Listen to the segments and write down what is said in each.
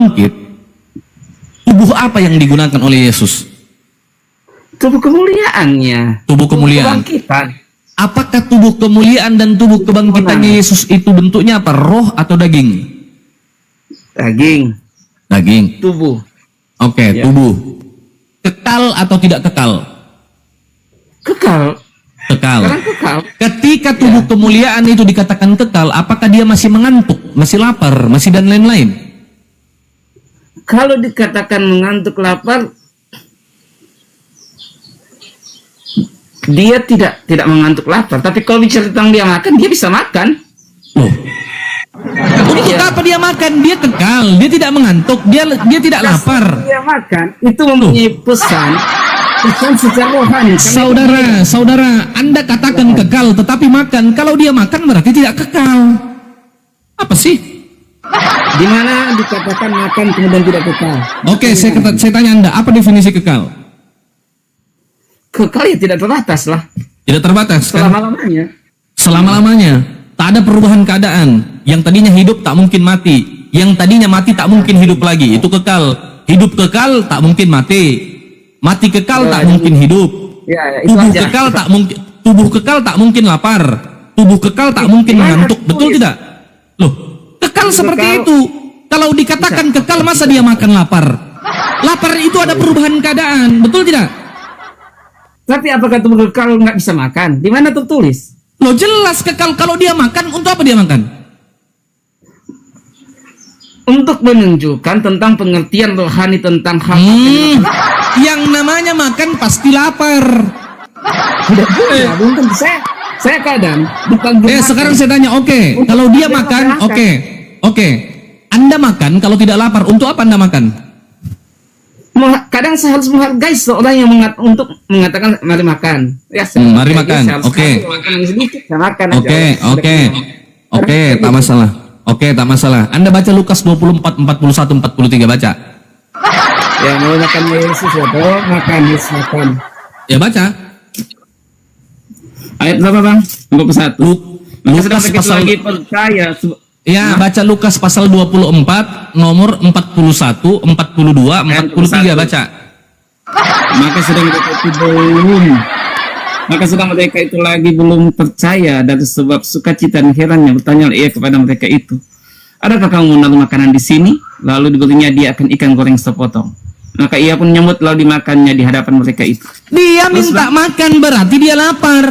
bangkit, tubuh apa yang digunakan oleh Yesus? Tubuh kemuliaannya. Tubuh kemuliaan. Kebangkitan. Apakah tubuh kemuliaan dan tubuh kebangkitannya Yesus itu bentuknya apa? Roh atau daging? Daging. Daging. Tubuh. Oke, Ya. tubuh. Kekal atau tidak kekal? Kekal. Kekal. Sekarang kekal. Ketika tubuh kemuliaan itu dikatakan kekal, apakah dia masih mengantuk, masih lapar, masih dan lain-lain? Kalau dikatakan mengantuk lapar, dia tidak mengantuk lapar. Tapi kalau bicara tentang dia makan, dia bisa makan. Loh. Untuk apa dia makan? Dia kekal, dia tidak mengantuk, dia tidak lapar. Dia makan itu mempunyai pesan secara rohani. Saudara, Anda katakan kekal tetapi makan. Kalau dia makan berarti tidak kekal. Apa sih? Di mana dikatakan makan kemudian tidak kekal? Oke, saya tanya Anda, apa definisi kekal? Kekal ya tidak terbatas lah. Tidak terbatas kan? Selama-lamanya. Selama-lamanya. Tak ada perubahan keadaan. Yang tadinya hidup tak mungkin mati. Yang tadinya mati tak mungkin hidup lagi. Itu kekal. Hidup kekal tak mungkin mati. Mati kekal tak mungkin hidup. Ya, itu Tubuh aja. kekal tak mungkin. Tubuh kekal tak mungkin lapar. Tubuh kekal tak mungkin mengantuk. Betul tidak? Loh, kekal seperti itu. Kalau dikatakan kekal, masa dia makan lapar? Lapar itu ada perubahan keadaan. Betul tidak? Tapi apakah tubuh kekal nggak bisa makan? Di mana tertulis? Loh, jelas kekal. Kalau dia makan, untuk apa dia makan? Untuk menunjukkan tentang pengertian rohani tentang hal Yang namanya makan pasti lapar. tidak boleh. Mungkin saya kadang dipanggil Sekarang saya tanya, oke, kalau dia makan, oke. Anda makan kalau tidak lapar, untuk apa Anda makan? Kadang saya harus menghargai seorang yang untuk mengatakan mari makan. Ya, mari makan. Oke. Makan yang sedikit, saya makan Oke, tak masalah. Oke, tak masalah. Anda baca Lukas 24, 41, 43, baca. Ya, mau makan Yesus ya, toh makan Yesus makan. Ya, baca. Ayat berapa, Bang? 41. Lukas pasal lagi percaya. Ya, baca Lukas pasal 24, nomor 41, 42, 43, baca. Maka sedang mereka itu lagi belum percaya, dan sebab sukacita dan herannya bertanya ia kepada mereka itu, adakah kamu menaruh makanan di sini? Lalu diberinya dia akan ikan goreng sepotong. Maka ia pun menyambut lalu dimakannya di hadapan mereka itu. Dia minta makan berarti dia lapar.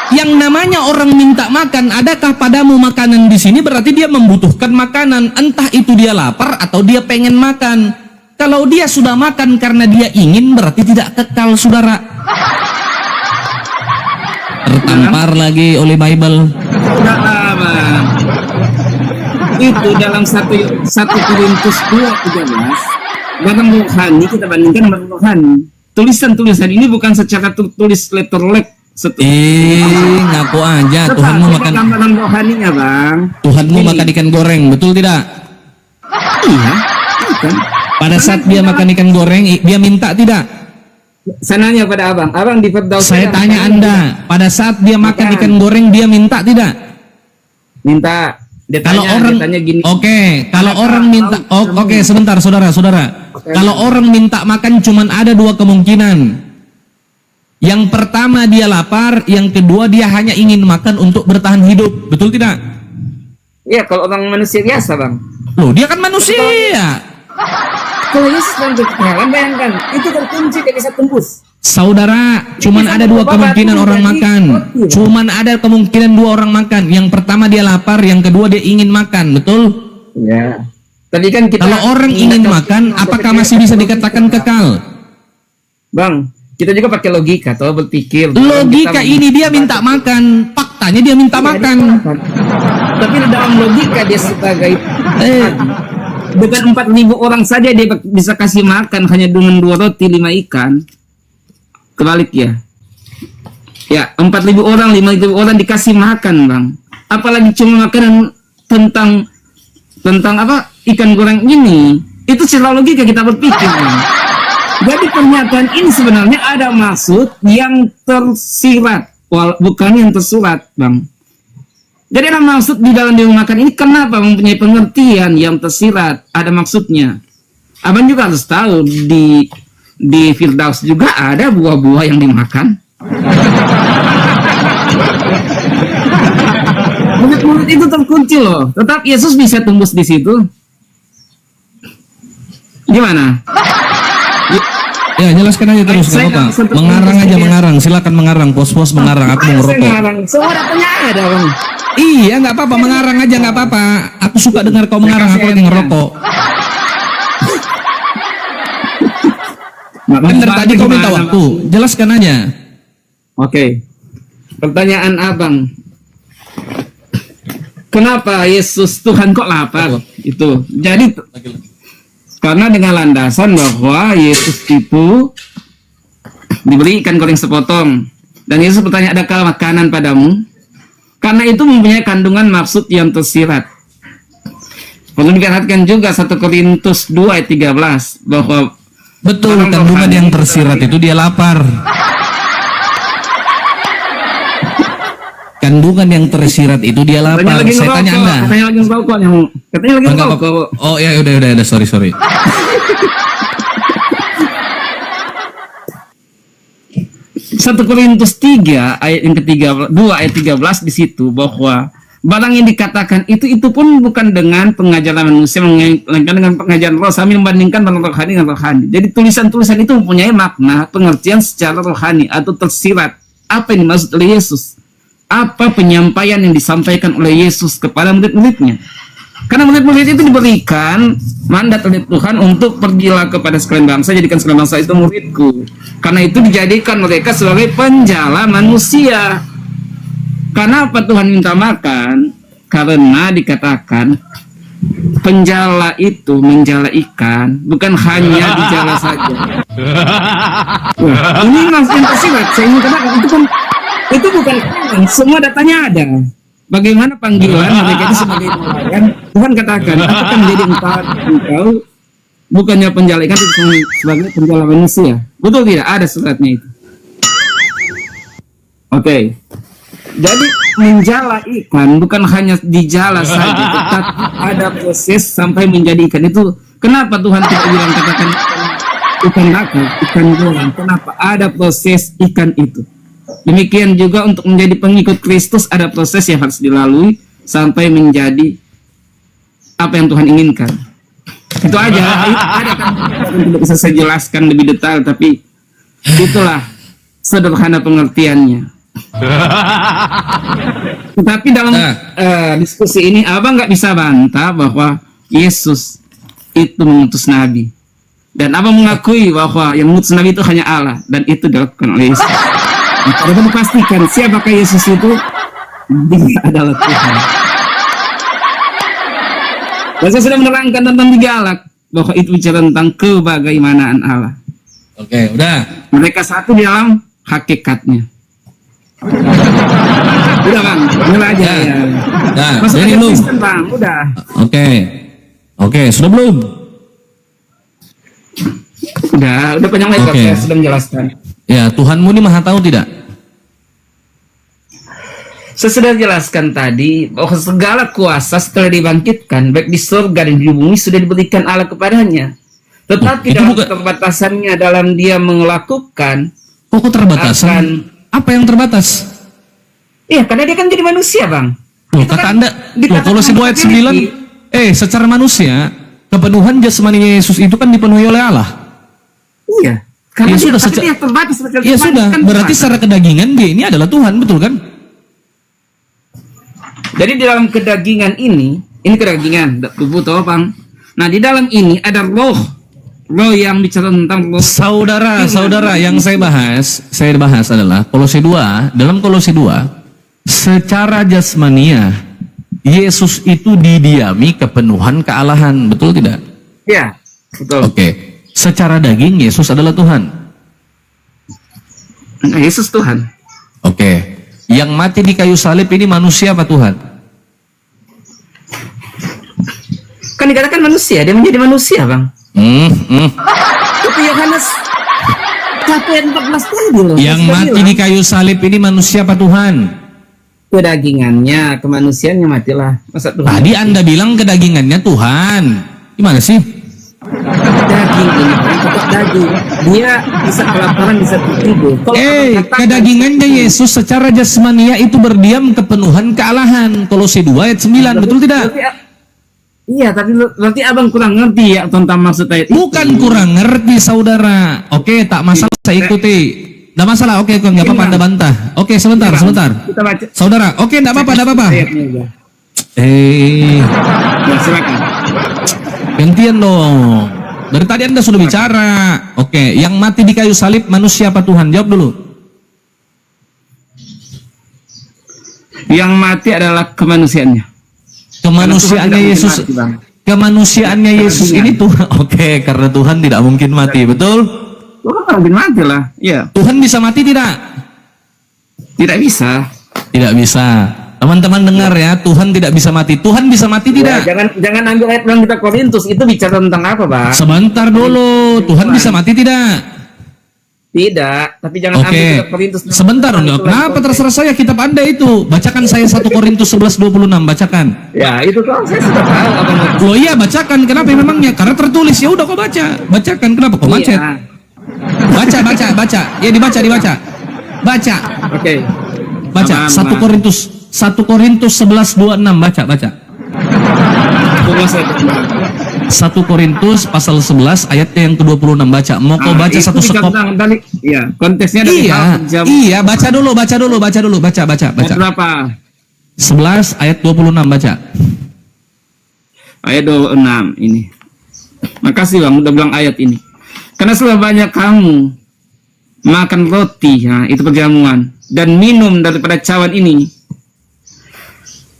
Yang namanya orang minta makan, adakah padamu makanan di sini? Berarti dia membutuhkan makanan. Entah itu dia lapar atau dia pengen makan. Kalau dia sudah makan karena dia ingin, berarti tidak kekal, saudara. Tertampar lagi oleh Bible. Itu dalam 1 Korintus 2:13. Barang rohani kita bandingkan barang rohani. Tulisan-tulisan ini bukan secara tertulis letterlek. Ngaku aja Tuhanmu makan gambaran rohaninya, Bang. Tuhanmu makan ikan goreng, betul tidak? Iya, bukan. Pada saat dia makan ikan goreng, dia minta tidak? Saya nanya pada Abang. Abang di Firdaus. Saya tanya Anda, pada saat dia makan ikan goreng, dia minta tidak? Minta. Dia Kalau tanya, orang dia tanya gini. Kalau orang minta, oke, sebentar, saudara. Kalau orang minta makan, cuman ada dua kemungkinan. Yang pertama dia lapar, yang kedua dia hanya ingin makan untuk bertahan hidup, betul tidak? Iya, kalau orang manusia biasa, Bang. Loh, dia kan manusia. Kalau Yesus dan kekekalan, bayangkan, itu terkunci tidak bisa tembus. Saudara, cuman ada dua kemungkinan orang makan. Cuman ada kemungkinan dua orang makan. Yang pertama dia lapar, yang kedua dia ingin makan, betul? Ya. Tadi kan kita. Kalau orang ingin makan, apakah masih bisa dikatakan kekal? Bang, kita juga pakai logika, atau berpikir. Logika ini dia minta makan, faktanya dia minta makan. Tapi dalam logika dia sebagai dengan 4.000 orang saja dia bisa kasih makan hanya dengan 2 roti 5 ikan. Kebalik ya. Ya, 4.000 orang, 5.000 orang dikasih makan, Bang. Apalagi cuma makanan tentang apa? Ikan goreng ini. Itu secara logika kita berpikir, Bang. Jadi pernyataan ini sebenarnya ada maksud yang tersirat, bukan yang tersurat, Bang. Jadi ada maksud di dalam dia makan ini, kenapa mempunyai pengertian yang tersirat, ada maksudnya. Abang juga harus tahu di Firdaus juga ada buah-buah yang dimakan. Mulut-mulut itu terkunci loh. Tetap Yesus bisa tembus di situ. Gimana? Ya, jelaskan aja terus, nggak apa-apa. Mengarang aja, mengarang. Silakan mengarang, pos-pos mengarang. Aku mau ngerokok. Semua datanya ada, Bang. Iya, nggak apa-apa, mengarang aja nggak apa-apa. Aku suka dengar kau mengarang, aku lagi ngerokok. Bener tadi kau minta waktu, jelaskan aja. Oke. Pertanyaan Abang. Kenapa Yesus Tuhan kok lapar? Itu. Jadi karena dengan landasan bahwa Yesus itu diberi ikan goreng sepotong. Dan Yesus bertanya, adakah makanan padamu? Karena itu mempunyai kandungan maksud yang tersirat. Perlu diperhatikan juga 1 Korintus 2 ayat 13 bahwa betul, kandungan yang tersirat itu dia lapar. Kandungan yang tersirat itu dia lapar. Saya tanya Anda. Katanya lagi ngerokok yang katanya lagi ngerokok. Oh ya udah sorry. Satu Korintus 3 ayat yang ketiga 2 ayat 13 di situ bahwa barang yang dikatakan itu pun bukan dengan pengajaran manusia, melainkan dengan pengajaran roh, sambil membandingkan barang rohani dengan rohani. Jadi tulisan-tulisan itu mempunyai makna pengertian secara rohani atau tersirat. Apa yang dimaksud oleh Yesus? Apa penyampaian yang disampaikan oleh Yesus kepada murid-muridnya? Karena murid-murid itu diberikan mandat oleh Tuhan untuk pergilah kepada sekalian bangsa, jadikan sekalian bangsa itu muridku. Karena itu dijadikan mereka sebagai penjala manusia. Kenapa Tuhan minta makan? Karena dikatakan penjala itu menjala ikan, bukan hanya dijala saja. Wah, ini maksudnya tersirat. Saya ingin katakan itu bukan kawan, semua datanya ada. Bagaimana panggilan mereka itu sebagai nelayan? Tuhan katakan, aku akan menjadi engkau bukannya penjala ikan, tapi sebagai penjala manusia. Betul tidak? Ada suratnya itu. Oke. Jadi menjala ikan bukan hanya dijala saja, tetapi ada proses sampai menjadi ikan. Itu kenapa Tuhan tidak bilang katakan ikan bakar, ikan goreng? Kenapa? Ada proses ikan itu. Demikian juga untuk menjadi pengikut Kristus ada proses yang harus dilalui sampai menjadi apa yang Tuhan inginkan. Itu aja. Ada kan tidak bisa saya jelaskan lebih detail, tapi itulah sederhana pengertiannya. Tetapi dalam diskusi ini Abang nggak bisa bantah bahwa Yesus itu mengutus Nabi, dan Abang mengakui bahwa yang mengutus Nabi itu hanya Allah, dan itu dilakukan oleh Yesus. Abang pastikan siapakah Yesus itu? Dia adalah Tuhan. Dan saya sudah menerangkan tentang 3 alat bahwa itu bicara tentang kebagaimanaan Allah. Oke, udah. Mereka satu di dalam hakikatnya. Udah Bang, mulai aja ya. Nah, masuk jadi belum. Kristen, Bang, udah. Oke, sudah belum? Udah panjang lebar saya sudah menjelaskan. Ya, Tuhanmu ini maha tahu tidak? Saya sudah jelaskan tadi bahwa segala kuasa setelah dibangkitkan baik di surga dan di bumi sudah diberikan Allah kepadanya. Tetapi dalam keterbatasannya dalam dia melakukan keterbatasan? Apa yang terbatas? Iya, karena dia kan jadi manusia, Bang. Loh, kata Anda, kalau si ayat 9, secara manusia, kepenuhan jasmani Yesus itu kan dipenuhi oleh Allah. Iya. Karena ya sudah, dia terbatas. Ya sudah, kan berarti secara kedagingan dia ini adalah Tuhan, betul kan? Jadi di dalam kedagingan ini kedagingan, tubuh toh, Bang. Nah, di dalam ini ada roh yang bicara tentang roh. Saudara, yang saya bahas adalah Kolose 2. Dalam Kolose 2, secara jasmania Yesus itu didiami kepenuhan kealahan, betul tidak? Iya, betul. Oke. Secara daging Yesus adalah Tuhan. Nah, Yesus Tuhan. Oke. Yang mati di kayu salib ini manusia apa Tuhan? Kan dikatakan manusia, dia menjadi manusia, Bang. Tapi Yohanes 1:14 tadi loh. Yang mati di kayu salib ini manusia apa Tuhan? kedagingannya, kemanusiaannya matilah. Masa Tuhan Tadi Anda bilang kedagingannya Tuhan. Gimana sih? daging ini kan tetap daging. Dia bisa kelaparan, bisa tertidur. Kalau abang katakan- Kedagingannya Yesus secara jasmania itu berdiam kepenuhan kealahan. Kolose 2 ayat 9, betul tidak? Iya, tapi berarti abang kurang ngerti ya tentang maksud ayat itu. Bukan kurang ngerti, saudara. Oke, tak masalah, saya ikuti. Nggak masalah, oke, nggak apa-apa, Anda bantah. Oke, sebentar. Kita baca. Saudara, oke, nggak apa-apa. Ayatnya aja. Ya, silakan. Gantian dong. Dari tadi Anda sudah bicara. Oke, yang mati di kayu salib manusia apa Tuhan? Jawab dulu. Yang mati adalah kemanusiaannya. Kemanusiaannya Karena Tuhan Yesus. tidak mungkin mati, Bang. Kemanusiaannya Yesus ini Tuhan. Oke, karena Tuhan tidak mungkin mati, betul? Tuhan nggak mungkin mati lah. Iya. Tuhan bisa mati tidak? Tidak bisa. Tidak bisa. Teman-teman dengar ya, Tuhan tidak bisa mati. Tuhan bisa mati Ya, tidak? jangan ambil ayat yang kita Korintus itu bicara tentang apa, Bang? Sebentar dulu. Tuhan bisa mati tidak? Tidak, tapi jangan ambil Oke. kitab Korintus. Sebentar, kenapa terserah saya kitab Anda itu? Bacakan saya 1 Korintus 11:26, bacakan. Ya, itu tuh saya sudah tahu apa maksudnya. Loh iya, bacakan. Kenapa memangnya? Karena tertulis. Ya udah kau baca. Bacakan. Kenapa kau macet? Iya. Baca. Ya dibaca. Baca. Oke. Baca. Aman, 1 Bang. Korintus 11:26, baca. Tunggu saya, Bang. 1 Korintus pasal 11 ayatnya yang ke-26, baca. Mau kau baca Itu satu sekop? bicara tentang iya, konteksnya dari Iya, baca dulu. Baca. Ayat berapa? 11 ayat 26, baca. Ayat 26 ini. Makasih Bang, udah bilang ayat ini. Karena sudah banyak kamu makan roti, nah, itu perjamuan, dan minum daripada cawan ini,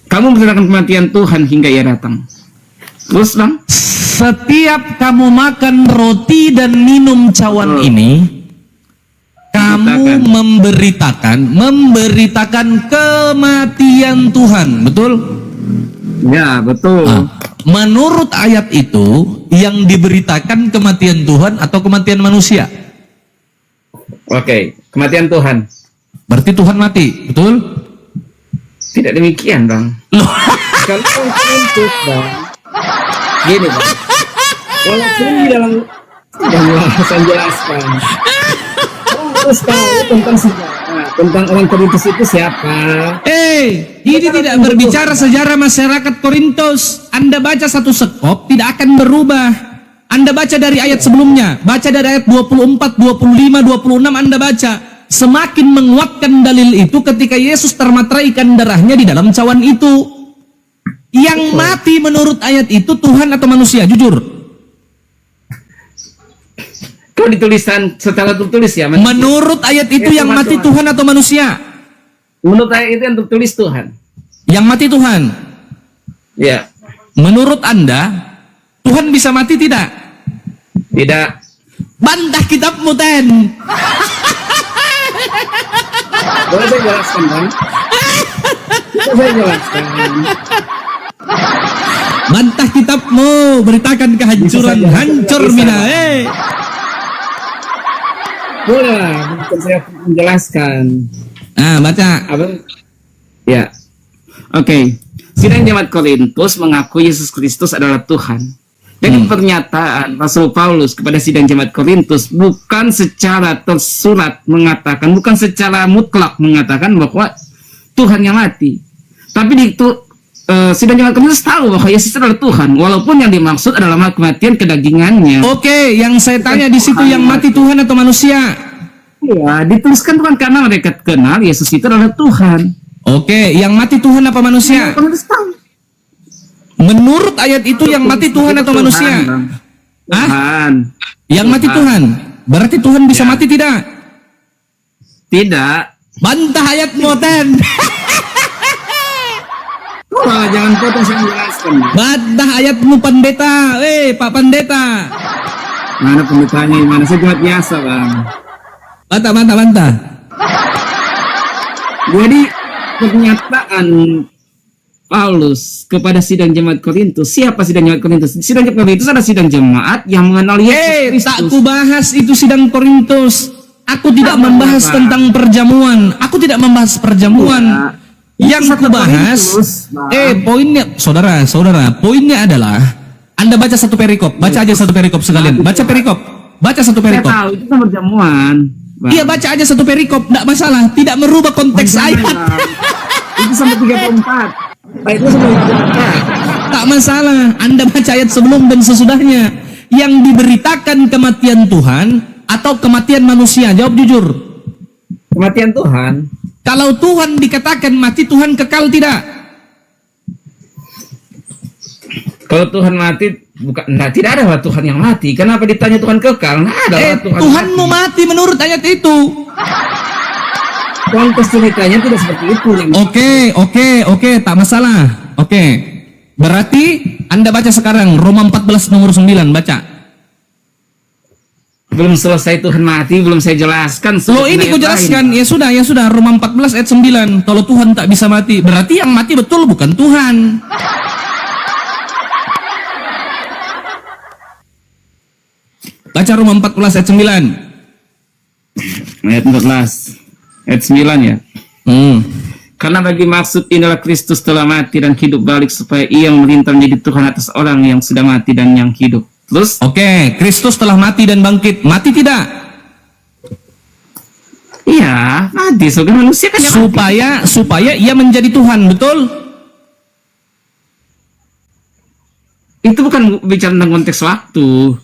kamu menceritakan kematian Tuhan hingga ia datang. Terus Bang? Setiap kamu makan roti dan minum cawan ini, kamu memberitakan kematian Tuhan, betul? Ya, betul. Menurut ayat itu, yang diberitakan kematian Tuhan atau kematian manusia? Oke, kematian Tuhan. Berarti Tuhan mati, betul? Tidak demikian, Bang. Loh, Kalau Korintus, Bang. Gini, Bang. Walaupun di dalam saya jelaskan. Harus tahu tentang sejarah, tentang orang Korintus itu siapa. ini tidak berbicara sejarah masyarakat Korintus. Anda baca satu sekop, tidak akan berubah. Anda baca dari ayat sebelumnya, baca dari ayat 24, 25, 26, Anda baca. Semakin menguatkan dalil itu ketika Yesus termateraikan darahnya di dalam cawan itu. Yang mati menurut ayat itu Tuhan atau manusia? Jujur. Kalau ditulisan secara tertulis ya. Menurut ayat itu yang mati Tuhan atau manusia? Menurut ayat itu yang tertulis Tuhan. Yang mati Tuhan. Ya. Menurut Anda, Tuhan bisa mati tidak? Tidak. Bantah kitabmu, Ten. Boleh saya jelaskan, Bang? Bisa saya jelaskan. Bantah kitabmu, beritakan kehancuran, Bisa, hancur bisa. mina. Boleh lah, bukan saya menjelaskan. Baca. Abang? Ya. Oke. Sidang Jemaat Korintus mengaku Yesus Kristus adalah Tuhan. Jadi pernyataan Rasul Paulus kepada sidang Jemaat Korintus bukan secara tersurat mengatakan, bukan secara mutlak mengatakan bahwa Tuhan yang mati. Tapi di itu sidang Jemaat Korintus tahu bahwa Yesus adalah Tuhan, walaupun yang dimaksud adalah kematian kedagingannya. Oke, yang saya tanya di situ yang mati Tuhan atau manusia? Ya, dituliskan Tuhan karena mereka kenal Yesus itu adalah Tuhan. Oke, yang mati Tuhan apa manusia? Korintus tahu. Menurut ayat itu yang mati Tuhan atau manusia? Bang. Hah? Tuhan. Yang mati Tuhan. Berarti Tuhan bisa Ya. mati tidak? Tidak. Bantah ayat Ten. Wah, jangan potong saya menjelaskan. Bantah ayatmu pendeta. Pak pendeta. Mana pendetanya? Mana saya cuma biasa, Bang. Bantah. Jadi pernyataan Paulus kepada sidang jemaat Korintus. Siapa sidang jemaat Korintus? Sidang jemaat Korintus adalah sidang jemaat yang mengenal Yesus Tak Kristus. ku bahas itu sidang Korintus. Aku tidak membahas tentang perjamuan. Aku tidak membahas perjamuan. Yang Satu kubahas, Korintus, Bang. poinnya, saudara, poinnya adalah Anda baca satu perikop, baca aja satu perikop sekalian, baca perikop, baca satu Saya perikop. tahu itu kan perjamuan. Bang. Iya, baca aja satu perikop, tidak masalah, tidak merubah konteks Jangan, ayat, Bang. Itu sampai 34. Ayatnya sampai 34. tak masalah. Anda baca ayat sebelum dan sesudahnya. Yang diberitakan kematian Tuhan atau kematian manusia, jawab jujur. Kematian Tuhan. Kalau Tuhan dikatakan mati, Tuhan kekal tidak? Kalau Tuhan mati, tidak ada lah Tuhan yang mati. Kenapa ditanya Tuhan kekal? Nah, ada lah Tuhan Tuhanmu mati menurut ayat itu. Konteks ceritanya tidak seperti itu. Oke, tak masalah. Oke. Berarti Anda baca sekarang Roma 14 nomor 9, baca. Belum selesai Tuhan mati, belum saya jelaskan. Loh, ini ku jelaskan. Ya sudah, Roma 14 ayat 9. Kalau Tuhan tak bisa mati, berarti yang mati betul bukan Tuhan. Baca Roma 14 ayat 9. Ayat 14. Ayat 9 ya. Karena bagi maksud inilah Kristus telah mati dan hidup balik supaya ia memerintah menjadi Tuhan atas orang yang sudah mati dan yang hidup. Terus? Oke, Kristus telah mati dan bangkit. Mati tidak? Iya, mati. Sebagai manusia kan Supaya ia menjadi Tuhan, betul? Itu bukan bicara tentang konteks waktu.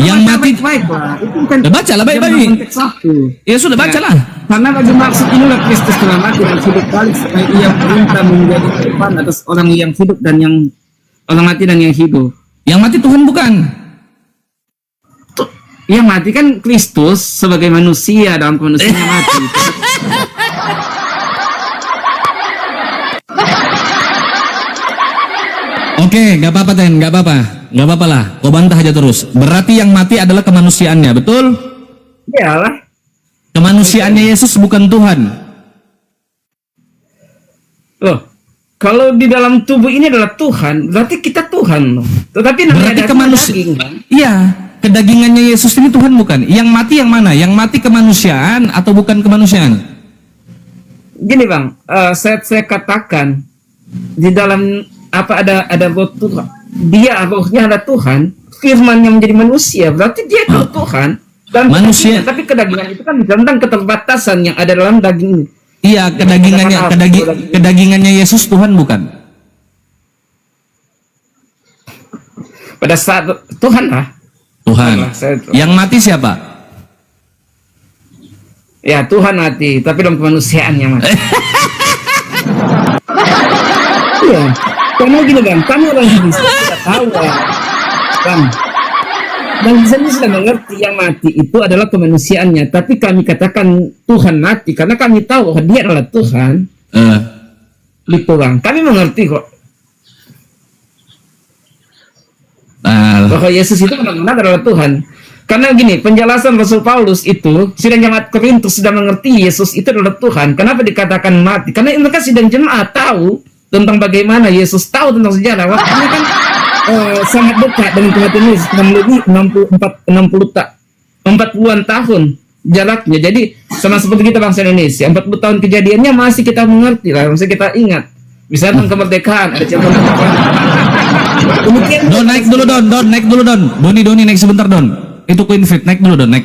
Yang mati baik-baik, Pak. Itu bukan bacalah baik-baik. konteks waktu. Ya sudah, bacalah. Karena bagi maksud inilah Kristus telah mati dan hidup balik supaya ia memerintah menjadi Tuhan atas orang yang hidup dan yang orang mati dan yang hidup. Yang mati Tuhan bukan? Yang mati kan Kristus sebagai manusia dalam kemanusiaannya mati. Oke, nggak apa-apa Ten, nggak apa-apa lah. Kau bantah aja terus. Berarti yang mati adalah kemanusiaannya, betul? Iyalah. Kemanusiaannya Yesus bukan Tuhan. Loh, kalau di dalam tubuh ini adalah Tuhan, berarti kita Tuhan. Tetapi Berarti kemanusiaan. Iya, kedagingannya Yesus ini Tuhan bukan? Yang mati yang mana? Yang mati kemanusiaan atau bukan kemanusiaan? Gini Bang, saya katakan di dalam ada roh Tuhan. Dia rohnya ada Tuhan, firman yang menjadi manusia, berarti dia itu Tuhan. Dan manusia. Tapi kedagingan itu kan tentang keterbatasan yang ada dalam daging ini. Iya, kedagingannya Yesus Tuhan bukan? Pada saat Tuhan lah. Tuhan. Yang mati siapa? Ya Tuhan mati, tapi dalam kemanusiaannya mati. Iya, karena gini Bang, kami orang Indonesia tidak tahu ya, Bang. Dan di sini sudah mengerti yang mati itu adalah kemanusiaannya, tapi kami katakan Tuhan mati karena kami tahu bahwa Dia adalah Tuhan. Itu Bang, kami mengerti kok. Bahwa Yesus itu benar-benar adalah Tuhan. Karena gini, penjelasan Rasul Paulus itu, sidang jemaat Korintus sudah mengerti Yesus itu adalah Tuhan. Kenapa dikatakan mati? Karena mereka sidang jemaat tahu tentang bagaimana Yesus tahu tentang sejarah. Waktunya kan sangat dekat dengan kematian Yesus, lebih 40-an tahun jaraknya. Jadi sama seperti kita bangsa Indonesia, 40 tahun kejadiannya masih kita mengerti lah, masih kita ingat. Misalnya tentang kemerdekaan, ada contoh kemerdekaan. Don, naik dulu Don, naik dulu Don. Doni naik sebentar Don. Itu Queen Fit, naik dulu Don, naik.